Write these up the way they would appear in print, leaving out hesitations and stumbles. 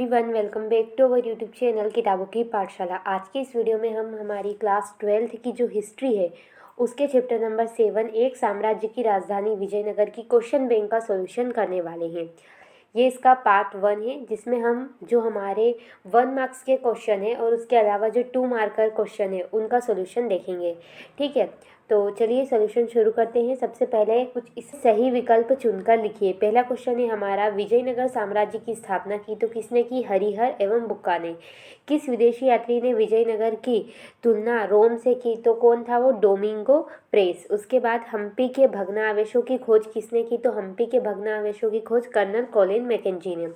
Everyone, welcome back to our YouTube channel किताबों की पाठशाला। आज के इस वीडियो में हम हमारी क्लास 12th की जो हिस्ट्री है उसके चैप्टर नंबर 7 एक साम्राज्य की राजधानी विजयनगर की क्वेश्चन बैंक का सॉल्यूशन करने वाले हैं। ये इसका पार्ट 1 है जिसमें हम जो हमारे 1 मार्क्स के क्वेश्चन है और उसके अलावा जो 2 मार्कर क्वेश्चन है उनका सॉल्यूशन देखेंगे। ठीक है, तो चलिए सॉल्यूशन शुरू करते हैं। सबसे पहले कुछ इस सही विकल्प चुनकर लिखिए। पहला क्वेश्चन है हमारा, विजयनगर साम्राज्य की स्थापना की तो किसने की? हरिहर एवं बुक्का ने। किस विदेशी यात्री ने विजयनगर की तुलना रोम से की? तो कौन था वो? Domingo press. उसके बाद हम्पी के भग्नावशेषों की खोज किसने की? तो हम्पी के भग्नावशेषों की खोज कर्नल कॉलिन मैकेंजी ने।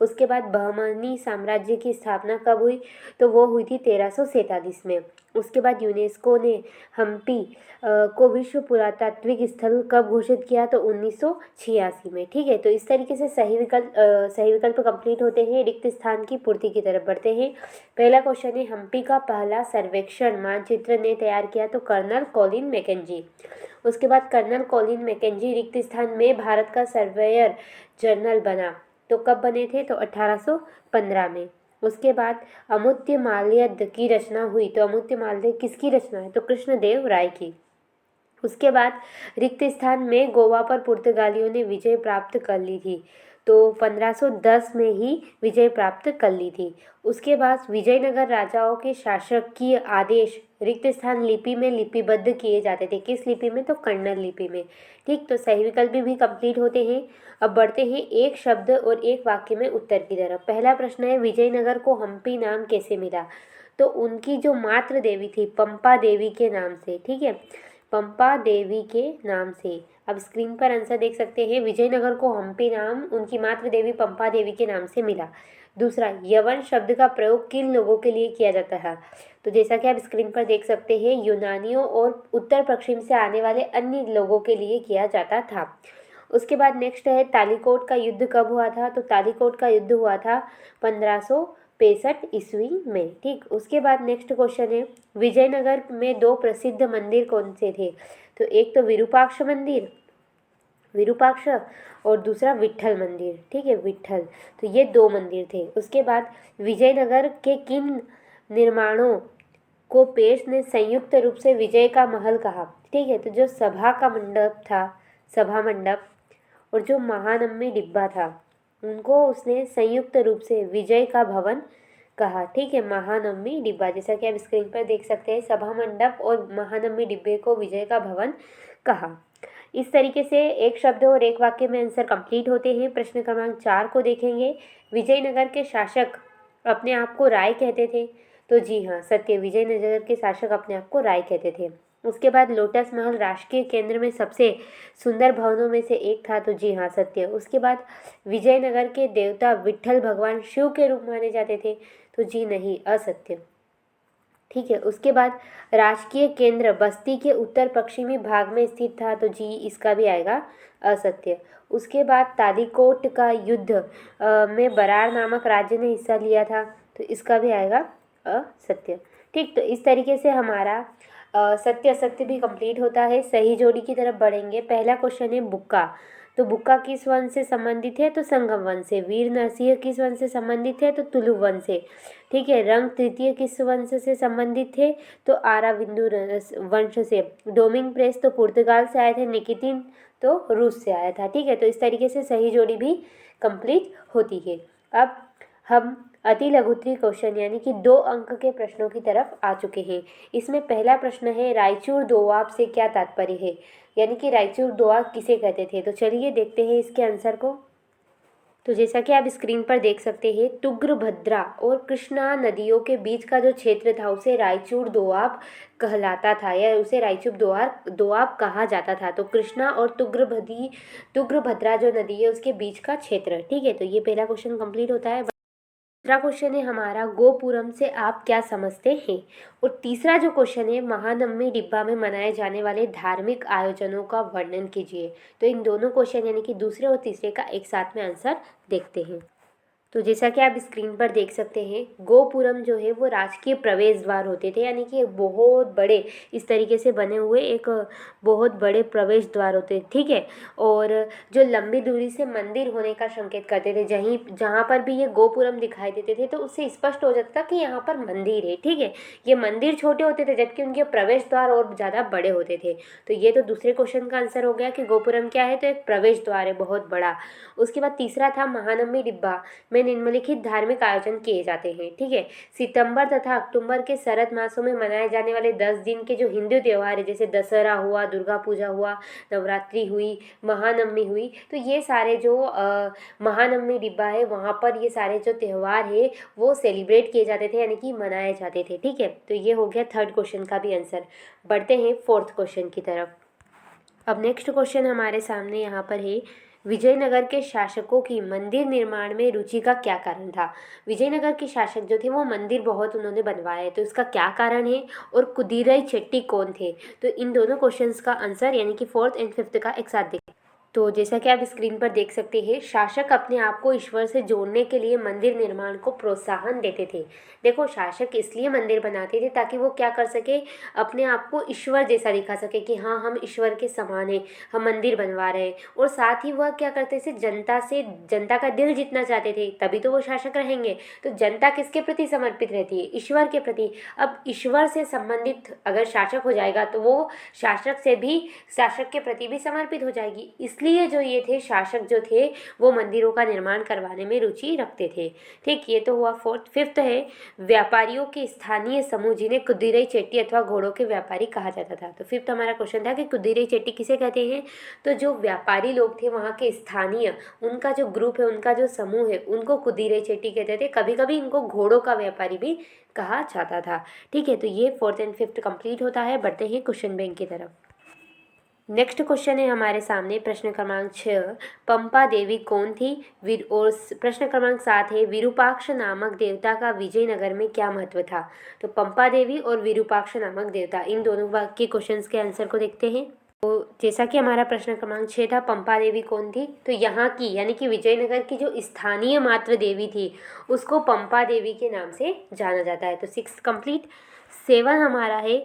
उसके बाद बहमनी साम्राज्य की स्थापना कब हुई? तो वो हुई थी 1347 में। उसके बाद यूनेस्को ने हम्पी को विश्व पुरातात्विक स्थल कब घोषित किया? तो 1986 में। ठीक है, तो इस तरीके से सही विकल्प कंप्लीट होते हैं। रिक्त स्थान की पूर्ति की तरफ बढ़ते हैं। पहला क्वेश्चन है, हम्पी का पहला सर्वेक्षण मानचित्र ने तैयार किया? तो कर्नल कॉलिन मैकेंजी। उसके बाद कर्नल कॉलिन मैकेंजी रिक्त स्थान में भारत का सर्वेयर जनरल बना तो कब बने थे? तो 1815 में। उसके बाद अमुत्य माल्यद की रचना हुई तो अमुत्य माल्यद किसकी रचना है? तो कृष्णदेव राय की। उसके बाद रिक्त स्थान में गोवा पर पुर्तगालियों ने विजय प्राप्त कर ली थी तो 1510 में ही विजय प्राप्त कर ली थी। उसके बाद विजयनगर राजाओं के शासक की आदेश रिक्त स्थान लिपि में लिपिबद्ध किए जाते थे। किस लिपि में? तो कन्नड़ लिपि में। ठीक, तो सही विकल्प भी कंप्लीट होते हैं। अब बढ़ते हैं एक शब्द और एक वाक्य में उत्तर की तरफ। पहला प्रश्न है, विजयनगर को हम्पी नाम कैसे मिला? तो उनकी जो मातृ देवी थी पंपा देवी के नाम से। ठीक है, पंपा देवी के नाम से। अब स्क्रीन पर आंसर देख सकते हैं। विजयनगर को हम्पी नाम उनकी मातृ देवी पंपा देवी के नाम से मिला। दूसरा, यवन शब्द का प्रयोग किन लोगों के लिए किया जाता है? तो जैसा कि आप स्क्रीन पर देख सकते हैं, यूनानियों और उत्तर पश्चिम से आने वाले अन्य लोगों के लिए किया जाता था। उसके बाद नेक्स्ट है, तालीकोट का युद्ध कब हुआ था? तो तालीकोट का युद्ध हुआ था 1565 ईस्वी में। ठीक, उसके बाद नेक्स्ट क्वेश्चन है, विजयनगर में दो प्रसिद्ध मंदिर कौन से थे? तो एक तो विरूपाक्ष मंदिर, विरूपाक्ष, और दूसरा विट्ठल मंदिर। ठीक है, विट्ठल। तो ये दो मंदिर थे। उसके बाद विजयनगर के किन निर्माणों को पेश ने संयुक्त रूप से विजय का महल कहा? ठीक है, तो जो सभा का मंडप था, सभा मंडप, और जो महानम्मी डिब्बा था, उनको उसने संयुक्त रूप से विजय का भवन कहा। ठीक है, महानम्मी डिब्बा, जैसा कि आप स्क्रीन पर देख सकते हैं, सभा मंडप और महानम्मी डिब्बे को विजय का भवन कहा। इस तरीके से एक शब्द और एक वाक्य में आंसर कंप्लीट होते हैं। प्रश्न क्रमांक 4 को देखेंगे। विजयनगर के शासक अपने आप को राय कहते थे? तो जी हाँ, सत्य, विजयनगर के शासक अपने आप को राय कहते थे। उसके बाद लोटस महल राष्ट्रीय केंद्र में सबसे सुंदर भवनों में से एक था? तो जी हाँ, सत्य। उसके बाद विजयनगर के देवता विट्ठल भगवान शिव के रूप माने जाते थे? तो जी नहीं, असत्य। ठीक है, उसके बाद राजकीय केंद्र बस्ती के उत्तर पश्चिमी भाग में स्थित था? तो जी, इसका भी आएगा असत्य। उसके बाद तालीकोट का युद्ध में बरार नामक राज्य ने हिस्सा लिया था? तो इसका भी आएगा असत्य। ठीक, तो इस तरीके से हमारा सत्य असत्य भी कंप्लीट होता है। सही जोड़ी की तरफ बढ़ेंगे। पहला क्वेश्चन है, बुक्का। तो बुक्का किस वंश से संबंधित है? तो संगम वंश से। वीर नरसिंह किस वंश से संबंधित है? तो तुलु वंश से। ठीक है, रंग तृतीय किस वंश से संबंधित थे? तो आराविंदु वंश से। डोमिंग प्रेस तो पुर्तगाल से आए थे। निकितिन तो रूस से आया था। ठीक है, तो इस तरीके से सही जोड़ी भी कंप्लीट होती है। अब हम अति लघुत्तरी क्वेश्चन यानी कि 2 अंक के प्रश्नों की तरफ आ चुके हैं। इसमें पहला प्रश्न है, रायचूर दोआब से क्या तात्पर्य है? यानी कि रायचूर दोआब किसे कहते थे? तो चलिए देखते हैं इसके आंसर को। तो जैसा कि आप स्क्रीन पर देख सकते हैं, तुंगभद्रा और कृष्णा नदियों के बीच का जो क्षेत्र था उसे रायचूर दोआब कहलाता था, या उसे रायचूर दोआब कहा जाता था। तो कृष्णा और तुंगभद्रा जो नदी है उसके बीच का क्षेत्र। ठीक है, तो ये पहला क्वेश्चन कंप्लीट होता है। दूसरा क्वेश्चन है हमारा, गोपुरम से आप क्या समझते हैं? और तीसरा जो क्वेश्चन है, महानम्मी डिब्बा में मनाए जाने वाले धार्मिक आयोजनों का वर्णन कीजिए। तो इन दोनों क्वेश्चन यानी कि दूसरे और तीसरे का एक साथ में आंसर देखते हैं। तो जैसा कि आप स्क्रीन पर देख सकते हैं, गोपुरम जो है वो राजकीय प्रवेश द्वार होते थे, यानी कि बहुत बड़े इस तरीके से बने हुए एक बहुत बड़े प्रवेश द्वार होते, ठीक है। और जो लंबी दूरी से मंदिर होने का संकेत करते थे, जहाँ पर भी ये गोपुरम दिखाई देते थे तो उससे स्पष्ट हो जाता था कि यहाँ पर मंदिर है, ठीक है। ये मंदिर छोटे होते थे जबकि उनके प्रवेश द्वार और ज़्यादा बड़े होते थे। तो ये तो दूसरे क्वेश्चन का आंसर हो गया कि गोपुरम क्या है, तो एक प्रवेश द्वार है बहुत बड़ा। उसके बाद तीसरा था महानवमी डिब्बा में निम्नलिखित धार्मिक आयोजन किए जाते हैं, ठीक है। सितंबर तथा अक्टूबर के शरद मासों में मनाए जाने वाले 10 दिन के जो हिंदू त्यौहार है, जैसे दशहरा हुआ, दुर्गा पूजा हुआ, नवरात्रि हुई, महानवमी हुई, तो ये सारे जो महानवमी डिब्बा है वहाँ पर ये सारे जो त्यौहार है वो सेलिब्रेट किए जाते थे, यानी कि मनाए जाते थे, ठीक है। तो ये हो गया थर्ड क्वेश्चन का भी आंसर। बढ़ते हैं फोर्थ क्वेश्चन की तरफ। अब नेक्स्ट क्वेश्चन हमारे सामने यहाँ पर है, विजयनगर के शासकों की मंदिर निर्माण में रुचि का क्या कारण था। विजयनगर के शासक जो थे वो मंदिर बहुत उन्होंने बनवाए, तो इसका क्या कारण है, और कुदीराई चेट्टी कौन थे। तो इन दोनों क्वेश्चंस का आंसर यानी कि फोर्थ एंड फिफ्थ का एक साथ देखें। तो जैसा कि आप स्क्रीन पर देख सकते हैं, शासक अपने आप को ईश्वर से जोड़ने के लिए मंदिर निर्माण को प्रोत्साहन देते थे। देखो, शासक इसलिए मंदिर बनाते थे ताकि वो क्या कर सके, अपने आप को ईश्वर जैसा दिखा सके कि हाँ हम ईश्वर के समान हैं, हम मंदिर बनवा रहे हैं। और साथ ही वह क्या करते थे, जनता का दिल जीतना चाहते थे, तभी तो वो शासक रहेंगे। तो जनता किसके प्रति समर्पित रहती है, ईश्वर के प्रति। अब ईश्वर से संबंधित अगर शासक हो जाएगा तो वो शासक के प्रति भी समर्पित हो जाएगी। इसलिए जो ये थे शासक जो थे वो मंदिरों का निर्माण करवाने में रुचि रखते थे, ठीक। ये तो हुआ फोर्थ। फिफ्थ है, व्यापारियों के स्थानीय समूह जिन्हें कुदीरई चेट्टी अथवा घोड़ों के व्यापारी कहा जाता था। तो फिफ्थ हमारा क्वेश्चन था कि कुदीरई चेट्टी किसे कहते हैं, तो जो व्यापारी लोग थे वहाँ के स्थानीय, उनका जो ग्रुप है, उनका जो समूह है, उनको कुदीरई चेट्टी कहते थे। कभी कभी इनको घोड़ों का व्यापारी भी कहा जाता था, ठीक है। तो ये फोर्थ एंड फिफ्थ कंप्लीट होता है। बढ़ते हैं क्वेश्चन बैंक की तरफ। नेक्स्ट क्वेश्चन है हमारे सामने प्रश्न क्रमांक 6, पंपा देवी कौन थी। और प्रश्न क्रमांक 7 है, विरूपाक्ष नामक देवता का विजयनगर में क्या महत्व था। तो पंपा देवी और विरूपाक्ष नामक देवता, इन दोनों के क्वेश्चंस के आंसर को देखते हैं। तो जैसा कि हमारा प्रश्न क्रमांक 6 था, पंपा देवी कौन थी, तो यहाँ की यानी कि विजयनगर की जो स्थानीय मात्र देवी थी उसको पंपा देवी के नाम से जाना जाता है। तो 6 कंप्लीट। 7 हमारा है,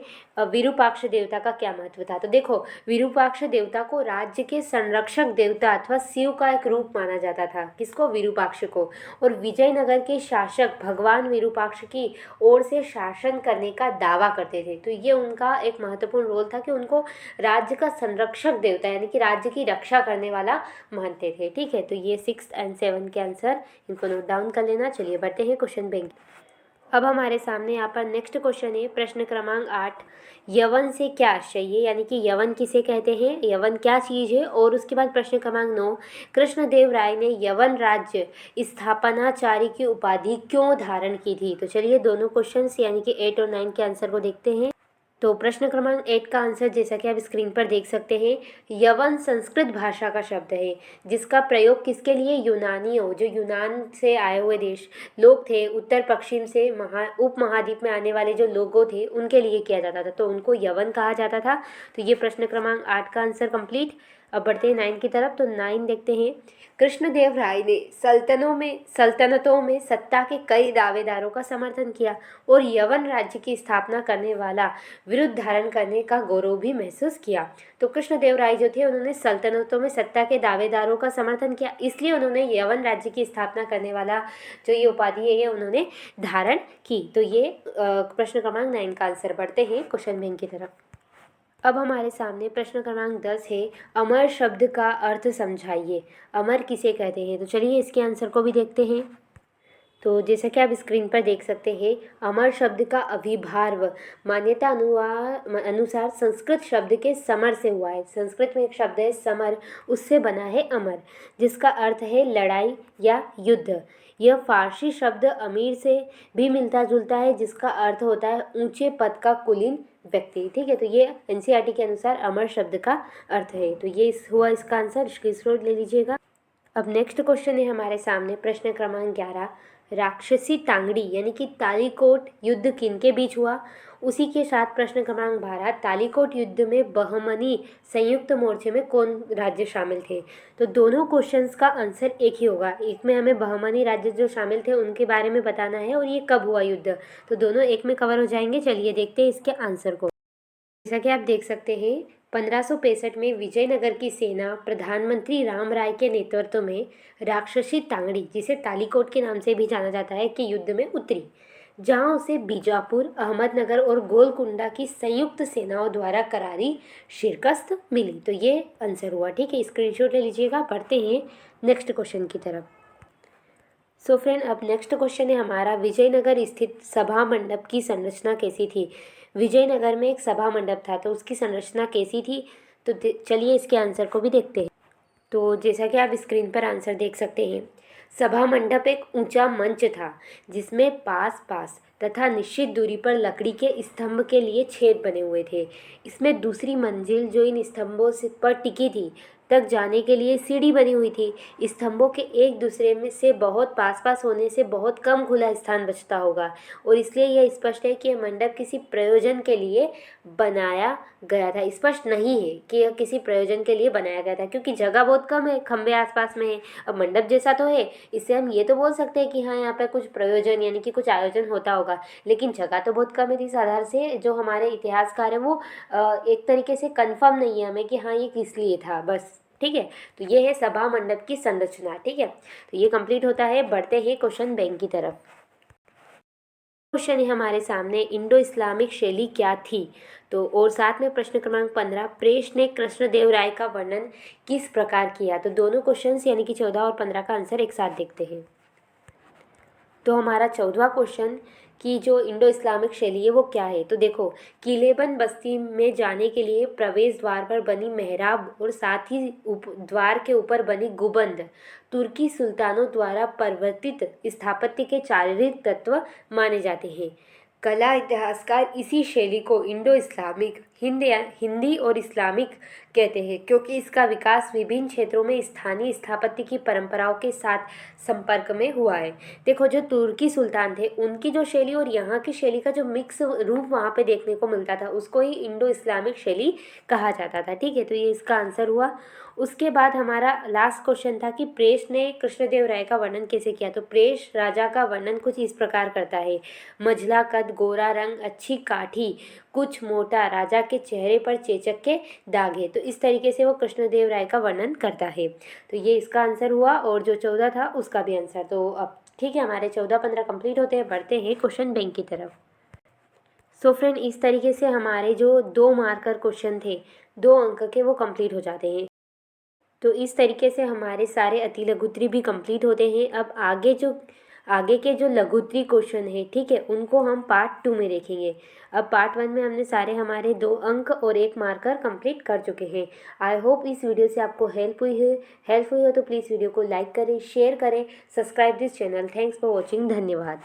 विरूपाक्ष देवता का क्या महत्व था। तो देखो, विरूपाक्ष देवता को राज्य के संरक्षक देवता अथवा शिव का एक रूप माना जाता था। किसको, विरूपाक्ष को। और विजयनगर के शासक भगवान विरूपाक्ष की ओर से शासन करने का दावा करते थे। तो ये उनका एक महत्वपूर्ण रोल था कि उनको राज्य का संरक्षक देवता यानी कि राज्य की रक्षा करने वाला मानते थे, ठीक है। तो ये 6 एंड 7 के आंसर, इनको नोट डाउन कर लेना। चलिए बढ़ते हैं क्वेश्चन बैंक। अब हमारे सामने यहाँ पर नेक्स्ट क्वेश्चन है, प्रश्न क्रमांक 8, यवन से क्या आशय है, यानी कि यवन किसे कहते हैं, यवन क्या चीज़ है। और उसके बाद प्रश्न क्रमांक 9, कृष्णदेव राय ने यवन राज्य स्थापनाचारी की उपाधि क्यों धारण की थी। तो चलिए दोनों क्वेश्चंस यानी कि 8 और 9 के आंसर को देखते हैं। तो प्रश्न क्रमांक 8 का आंसर जैसा कि आप स्क्रीन पर देख सकते हैं, यवन संस्कृत भाषा का शब्द है जिसका प्रयोग किसके लिए, यूनानियों, जो यूनान से आए हुए देश लोग थे, उत्तर पश्चिम से उपमहाद्वीप में आने वाले जो लोगों थे उनके लिए किया जाता था, तो उनको यवन कहा जाता था। तो ये प्रश्न क्रमांक 8 का आंसर कंप्लीट। अब बढ़ते हैं 9 की तरफ। तो 9 देखते हैं, कृष्णदेव राय ने सल्तनतों में सत्ता के कई दावेदारों का समर्थन किया और यवन राज्य की स्थापना करने वाला विरुद्ध धारण करने का गौरव भी महसूस किया। तो कृष्णदेव राय जो थे उन्होंने सल्तनतों में सत्ता के दावेदारों का समर्थन किया, इसलिए उन्होंने यवन राज्य की स्थापना करने वाला जो ये उपाधि है ये उन्होंने धारण की। तो ये प्रश्न क्रमांक 9 का आंसर। बढ़ते हैं क्वेश्चन बैंक की तरफ। अब हमारे सामने प्रश्न क्रमांक 10 है, अमर शब्द का अर्थ समझाइए। अमर किसे कहते हैं। तो चलिए इसके आंसर को भी देखते हैं। तो जैसा कि आप स्क्रीन पर देख सकते हैं, अमर शब्द का अभिभार्व मान्यता अनुसार संस्कृत शब्द के समर से हुआ है। संस्कृत में एक शब्द है समर, उससे बना है अमर, जिसका अर्थ है लड़ाई या युद्ध। यह फारसी शब्द अमीर से भी मिलता जुलता है, जिसका अर्थ होता है ऊंचे पद का कुलीन व्यक्ति, ठीक है। तो ये एनसीईआरटी के अनुसार अमर शब्द का अर्थ है। तो ये हुआ इसका आंसर, स्क्रीनशॉट ले लीजिएगा। अब नेक्स्ट क्वेश्चन है हमारे सामने प्रश्न क्रमांक 11, राक्षसी तांगड़ी यानी कि तालीकोट युद्ध किनके बीच हुआ। उसी के साथ प्रश्न क्रमांक 12, तालीकोट युद्ध में बहमनी संयुक्त मोर्चे में कौन राज्य शामिल थे। तो दोनों क्वेश्चंस का आंसर एक ही होगा। एक में हमें बहमनी राज्य जो शामिल थे उनके बारे में बताना है और ये कब हुआ युद्ध, तो दोनों एक में कवर हो जाएंगे। चलिए देखते हैं इसके आंसर को। जैसा कि आप देख सकते हैं 1565 में विजयनगर की सेना प्रधानमंत्री राम राय के नेतृत्व में राक्षसी तांगड़ी, जिसे तालीकोट के नाम से भी जाना जाता है, कि युद्ध में उतरी, जहां उसे बीजापुर, अहमदनगर और गोलकुंडा की संयुक्त सेनाओं द्वारा करारी शिकस्त मिली। तो ये आंसर हुआ। ठीक है, स्क्रीनशॉट ले लीजिएगा। बढ़ते हैं नेक्स्ट क्वेश्चन की तरफ। सो फ्रेंड, अब नेक्स्ट क्वेश्चन है हमारा, विजयनगर स्थित सभा मंडप की संरचना कैसी थी। विजयनगर में एक सभा मंडप था, तो उसकी संरचना कैसी थी। तो चलिए इसके आंसर को भी देखते हैं। तो जैसा कि आप स्क्रीन पर आंसर देख सकते हैं, सभा मंडप एक ऊंचा मंच था जिसमें पास पास तथा निश्चित दूरी पर लकड़ी के स्तंभ के लिए छेद बने हुए थे। इसमें दूसरी मंजिल जो इन स्तंभों से पर टिकी थी तक जाने के लिए सीढ़ी बनी हुई थी। स्तंभों के एक दूसरे में से बहुत पास पास होने से बहुत कम खुला स्थान बचता होगा और इसलिए यह स्पष्ट है कि यह मंडप किसी प्रयोजन के लिए बनाया गया था। स्पष्ट नहीं है कि यह किसी प्रयोजन के लिए बनाया गया था क्योंकि जगह बहुत कम है, खंभे आसपास में है। अब मंडप जैसा तो है, इससे हम ये तो बोल सकते हैं कि हाँ यहाँ पर कुछ प्रयोजन यानी कि कुछ आयोजन होता होगा, लेकिन जगह तो बहुत कम है। इस आधार से जो हमारे इतिहासकार हैं वो एक तरीके से कंफर्म नहीं है हमें कि हाँ ये किस लिए था, बस। ठीक है, तो ये है सभा मंडप की संरचना। ठीक है, तो ये कंप्लीट होता है। बढ़ते हैं क्वेश्चन बैंक की तरफ। क्वेश्चन है हमारे सामने, इंडो इस्लामिक शैली क्या थी। तो और साथ में प्रश्न क्रमांक 15, प्रेस ने कृष्णदेव राय का वर्णन किस प्रकार किया। तो दोनों क्वेश्चंस यानी कि 14 और 15 का आंसर एक साथ देखते हैं। तो हमारा 14वां क्वेश्चन कि जो इंडो इस्लामिक शैली है वो क्या है। तो देखो, किलेबंद बस्ती में जाने के लिए प्रवेश द्वार पर बनी मेहराब और साथ ही द्वार के ऊपर बनी गुंबद तुर्की सुल्तानों द्वारा परिवर्तित स्थापत्य के चारित्रिक तत्व माने जाते हैं। कला इतिहासकार इसी शैली को इंडो इस्लामिक हिंदी और इस्लामिक कहते हैं क्योंकि इसका विकास विभिन्न क्षेत्रों में स्थानीय स्थापत्य की परंपराओं के साथ संपर्क में हुआ है। देखो, जो तुर्की सुल्तान थे उनकी जो शैली और यहाँ की शैली का जो मिक्स रूप वहाँ पे देखने को मिलता था उसको ही इंडो इस्लामिक शैली कहा जाता था। ठीक है, तो ये इसका आंसर हुआ। उसके बाद हमारा लास्ट क्वेश्चन था कि प्रेस ने कृष्णदेव राय का वर्णन कैसे किया। तो प्रेस राजा का वर्णन कुछ इस प्रकार करता है, मझला कद, गोरा रंग, अच्छी काठी, कुछ मोटा, राजा के चेहरे पर चेचक के दाग है। तो इस तरीके से वो कृष्णदेव राय का वर्णन करता है। तो ये इसका आंसर हुआ और जो 14 था उसका भी आंसर। तो अब ठीक है, हमारे 14-15 कंप्लीट होते हैं। बढ़ते हैं क्वेश्चन बैंक की तरफ। सो फ्रेंड, इस तरीके से हमारे जो 2 मार्कर क्वेश्चन थे 2 अंक के वो कंप्लीट हो जाते हैं। तो इस तरीके से हमारे सारे अति लघुत्री भी कंप्लीट होते हैं। अब आगे के जो लघुत्री क्वेश्चन है, ठीक है, उनको हम पार्ट 2 में देखेंगे। अब पार्ट 1 में हमने सारे हमारे 2 अंक और 1 मार्कर कंप्लीट कर चुके हैं। आई होप इस वीडियो से आपको हेल्प हुई हो तो प्लीज़ वीडियो को लाइक करें, शेयर करें, subscribe this channel. Thanks for watching. धन्यवाद।